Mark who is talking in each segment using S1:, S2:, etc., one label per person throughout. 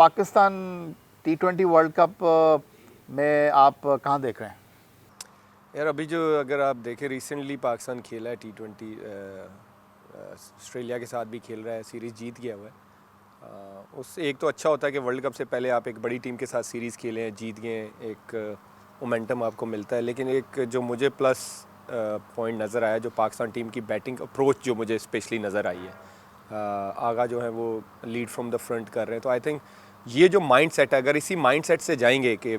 S1: Pakistan T20 world cup में आप कहाँ देख रहे हैं?
S2: यार अभी जो अगर आप देखें रिसेंटली पाकिस्तान खेला है T20 ऑस्ट्रेलिया के साथ भी खेल रहा है, सीरीज़ जीत गया हुआ है। उससे एक तो अच्छा होता है कि वर्ल्ड कप से पहले आप एक बड़ी टीम के साथ सीरीज़ खेलें, जीत गए, एक मोमेंटम आपको मिलता है। लेकिन एक जो मुझे प्लस पॉइंट नज़र आया, जो पाकिस्तान टीम की बैटिंग अप्रोच जो मुझे स्पेशली नज़र आई है, आगा जो है वो लीड फ्रॉम द फ्रंट कर रहे हैं। तो आई थिंक ये जो माइंड सेट है, अगर इसी माइंड सेट से जाएंगे कि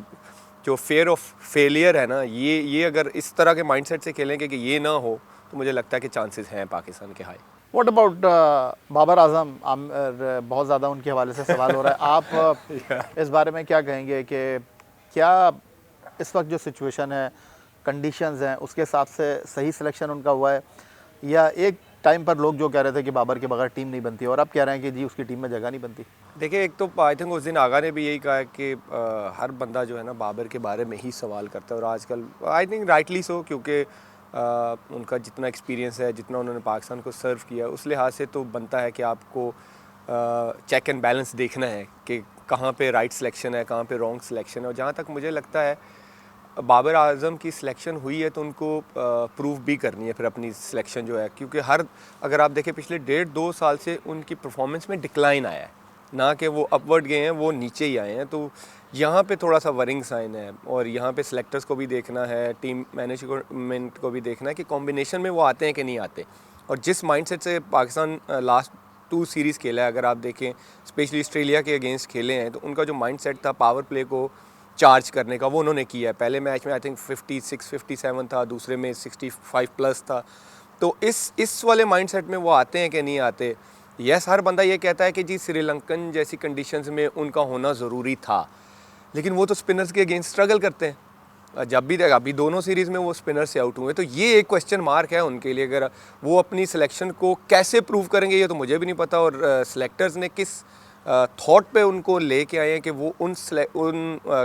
S2: जो फेयर ऑफ फेलियर है ना, ये अगर इस तरह के माइंड सेट से खेलेंगे कि ये ना हो, तो मुझे लगता है कि चांसेस हैं पाकिस्तान के high.
S1: What about Babar Azam? बहुत ज़्यादा उनके हवाले से सवाल हो रहा है। आप इस बारे में क्या कहेंगे कि क्या इस वक्त जो सिचुएशन है, कंडीशंस हैं, उसके हिसाब से सही सिलेक्शन उनका हुआ है, या एक टाइम पर लोग जो कह रहे थे कि बाबर के बगैर टीम नहीं बनती और अब कह रहे हैं कि जी उसकी टीम में जगह नहीं बनती?
S2: देखिए, एक तो आई थिंक उस दिन आगा ने भी यही कहा है कि हर बंदा जो है ना बाबर के बारे में ही सवाल करता है, और आजकल आई थिंक राइटली सो, क्योंकि उनका जितना एक्सपीरियंस है, जितना उन्होंने पाकिस्तान को सर्व किया, उस लिहाज से तो बनता है कि आपको चेक एंड बैलेंस देखना है कि कहाँ पे राइट सिलेक्शन है, कहाँ पे रॉन्ग सिलेक्शन है। और जहाँ तक मुझे लगता है बाबर आजम की सिलेक्शन हुई है तो उनको प्रूव भी करनी है फिर अपनी सिलेक्शन जो है, क्योंकि अगर आप देखें पिछले 1.5-2 साल से उनकी परफॉर्मेंस में डिक्लाइन आया है, ना कि वो अपवर्ड गए हैं, वो नीचे ही आए हैं। तो यहाँ पे थोड़ा सा वरिंग साइन है, और यहाँ पे सिलेक्टर्स को भी देखना है, टीम मैनेजमेंट को भी देखना है कि कॉम्बिनेशन में वो आते हैं कि नहीं आते। और जिस माइंडसेट से पाकिस्तान लास्ट 2 सीरीज़ खेला है, अगर आप देखें स्पेशली ऑस्ट्रेलिया के अगेंस्ट खेले हैं, तो उनका जो माइंडसेट था पावर प्ले को चार्ज करने का, वो उन्होंने किया है। पहले मैच में आई थिंक 56-57 था, दूसरे में 65 प्लस था। तो इस वाले माइंडसेट में वो आते हैं कि नहीं आते। यस, हर बंदा ये कहता है कि जी श्रीलंकन जैसी कंडीशंस में उनका होना ज़रूरी था, लेकिन वो तो स्पिनर्स के अगेंस्ट स्ट्रगल करते हैं। जब भी अभी दोनों सीरीज़ में वो स्पिनर से आउट हुए, तो ये एक क्वेश्चन मार्क है उनके लिए। अगर वो अपनी सिलेक्शन को कैसे प्रूव करेंगे ये तो मुझे भी नहीं पता, और सिलेक्टर्स ने किस थॉट पे उनको लेके आए हैं कि वो उन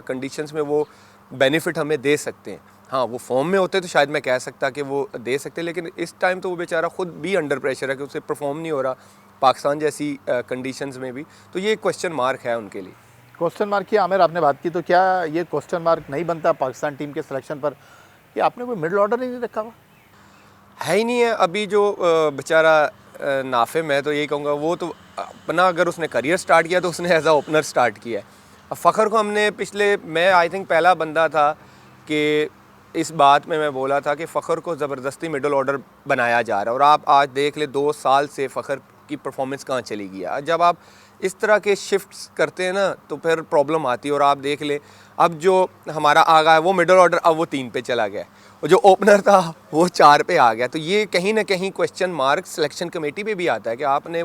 S2: कंडीशंस में वो बेनिफिट हमें दे सकते हैं। हाँ, वो फॉर्म में होते तो शायद मैं कह सकता कि वो दे सकते, लेकिन इस टाइम तो वो बेचारा खुद भी अंडर प्रेशर है कि उससे परफॉर्म नहीं हो रहा पाकिस्तान जैसी कंडीशंस में भी। तो ये क्वेश्चन मार्क है उनके लिए।
S1: क्वेश्चन मार्क की आमिर आपने बात की, तो क्या ये क्वेश्चन मार्क नहीं बनता पाकिस्तान टीम के सिलेक्शन पर कि आपने कोई मिडिल ऑर्डर ही नहीं रखा हुआ?
S2: है ही नहीं है अभी जो बेचारा नाफे, मैं तो यही कहूँगा, वो तो अपना अगर उसने करियर स्टार्ट किया तो उसने एज अ ओपनर स्टार्ट किया है। अब फ़खर को हमने मैं आई थिंक पहला बंदा था कि इस बात में मैं बोला था कि फ़खर को ज़बरदस्ती मिडल ऑर्डर बनाया जा रहा है, और आप आज देख ले 2 साल से फ़खर की परफॉर्मेंस कहाँ चली गई है। जब आप इस तरह के शिफ्ट्स करते हैं ना तो फिर प्रॉब्लम आती है। और आप देख ले अब जो हमारा आगा है वो मिडल ऑर्डर अब वो 3 पे चला गया, और जो ओपनर था वो 4 पे आ गया। तो ये कहीं ना कहीं क्वेश्चन मार्क सिलेक्शन कमेटी पे भी आता है कि आपने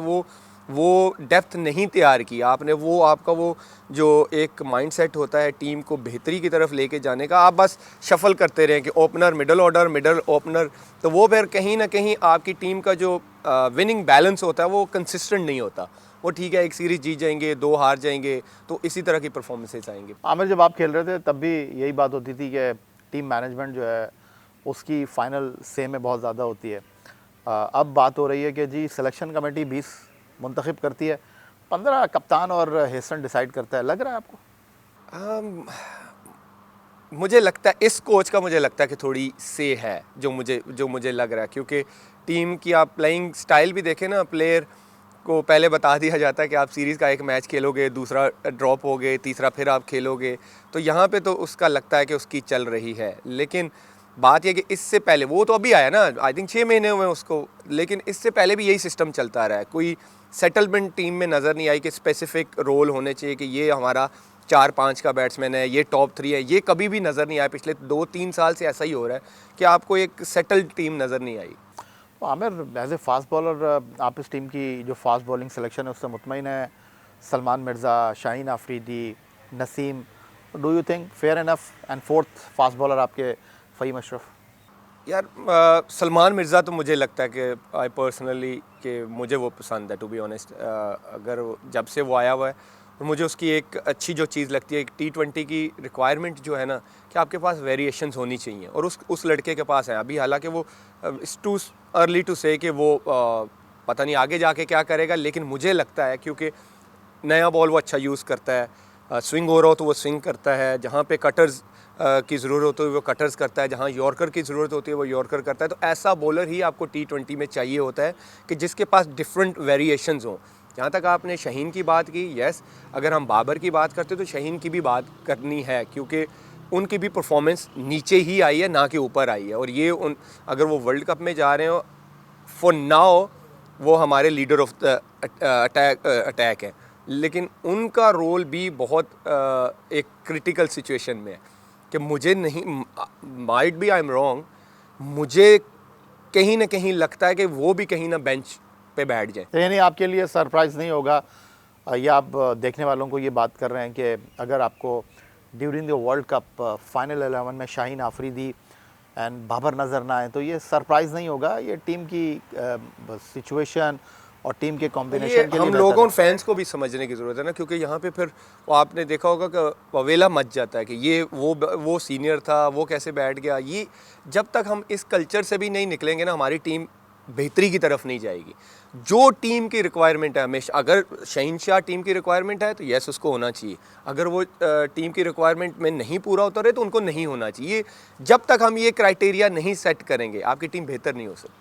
S2: वो डेप्थ नहीं तैयार की, आपने आपका वो जो एक माइंडसेट होता है टीम को बेहतरी की तरफ लेके जाने का, आप बस शफल करते रहें कि opener middle order middle opener, तो वो फिर कहीं ना कहीं आपकी टीम का जो विनिंग बैलेंस होता है वो कंसिस्टेंट नहीं होता। वो ठीक है, एक सीरीज़ जीत जाएंगे, 2 हार जाएंगे, तो इसी तरह की परफॉर्मेंसेस आएंगे।
S1: आमिर, जब आप खेल रहे थे तब भी यही बात होती थी कि टीम मैनेजमेंट जो है उसकी फाइनल से में बहुत ज़्यादा होती है। अब बात हो रही है कि जी सिलेक्शन कमेटी 20 मुंतखब करती है, 15 कप्तान और हेसन डिसाइड करता है। लग रहा है आपको?
S2: मुझे लगता है इस कोच का, मुझे लगता है कि थोड़ी से है जो मुझे लग रहा है, क्योंकि टीम की आप प्लेइंग स्टाइल भी देखें ना, प्लेयर को पहले बता दिया जाता है कि आप सीरीज़ का एक मैच खेलोगे, दूसरा ड्रॉप हो गए, तीसरा फिर आप खेलोगे। तो यहाँ पे तो उसका लगता है कि उसकी चल रही है। लेकिन बात यह कि इससे पहले वो तो अभी आया ना, आई थिंक 6 महीने हुए उसको, लेकिन इससे पहले भी यही सिस्टम चलता रहा है। कोई सेटलमेंट टीम में नज़र नहीं आई कि स्पेसिफिक रोल होने चाहिए कि ये हमारा 4-5 का बैट्समैन है, ये टॉप 3 है, ये कभी भी नज़र नहीं आया। पिछले 2-3 साल से ऐसा ही हो रहा है कि आपको एक सेटल्ड टीम नज़र नहीं आई।
S1: तो Aamir, as a fast bowler, आप इस टीम की जो फास्ट बॉलिंग सिलेक्शन है उससे मुतमईन है? Salman Mirza, Shaheen Afridi, Naseem, do you think fair enough? And fourth fast bowler आपके फ़हीम अशरफ?
S2: यार सलमान मिर्ज़ा तो मुझे लगता है कि आई पर्सनली कि मुझे वो पसंद है, टू बी ऑनेस्ट। अगर जब से वो आया हुआ है, और मुझे उसकी एक अच्छी जो चीज़ लगती है, एक T20 की रिक्वायरमेंट जो है ना, कि आपके पास वेरिएशंस होनी चाहिए, और उस लड़के के पास है। अभी हालांकि वो इट्स टू अर्ली टू से कि वो पता नहीं आगे जाके क्या करेगा, लेकिन मुझे लगता है क्योंकि नया बॉल वो अच्छा यूज़ करता है, स्विंग हो रहा हो तो वो स्विंग करता है, जहाँ पे कटर्स की ज़रूरत होती है वो कटर्स करता है, जहाँ यॉर्कर की ज़रूरत होती है वो यॉर्कर करता है। तो ऐसा बॉलर ही आपको T20 में चाहिए होता है कि जिसके पास डिफरेंट वेरिएशंस हों। जहाँ तक आपने शाहीन की बात की, यस, अगर हम बाबर की बात करते तो शाहीन की भी बात करनी है, क्योंकि उनकी भी परफॉर्मेंस नीचे ही आई है ना कि ऊपर आई है। और ये अगर वो वर्ल्ड कप में जा रहे हो, फॉर नाउ वो हमारे लीडर ऑफ द अटैक है, लेकिन उनका रोल भी बहुत एक क्रिटिकल सिचुएशन में है कि मुझे नहीं, might be I am wrong, मुझे कहीं ना कहीं लगता है कि वो भी कहीं ना बेंच पे बैठ जाए।
S1: तो यानी आपके लिए सरप्राइज़ नहीं होगा, ये आप देखने वालों को ये बात कर रहे हैं कि अगर आपको during the world cup final 11 में शाहीन आफरीदी एंड बाबर नज़र ना आए तो ये सरप्राइज़ नहीं होगा, ये टीम की सिचुएशन और टीम के
S2: ये
S1: कॉम्बिनेशन के लिए
S2: हम
S1: बेहतर
S2: लोगों
S1: है।
S2: फैंस को भी समझने की ज़रूरत है ना, क्योंकि यहाँ पे फिर वो आपने देखा होगा कि पवेला मच जाता है कि ये वो सीनियर था, वो कैसे बैठ गया। ये जब तक हम इस कल्चर से भी नहीं निकलेंगे ना, हमारी टीम बेहतरी की तरफ नहीं जाएगी। जो टीम की रिक्वायरमेंट है हमेशा, अगर शहनशाह टीम की रिक्वायरमेंट है तो यस उसको होना चाहिए, अगर वो टीम की रिक्वायरमेंट में नहीं पूरा होता रहे तो उनको नहीं होना चाहिए। जब तक हम ये क्राइटेरिया नहीं सेट करेंगे आपकी टीम बेहतर नहीं हो सकती।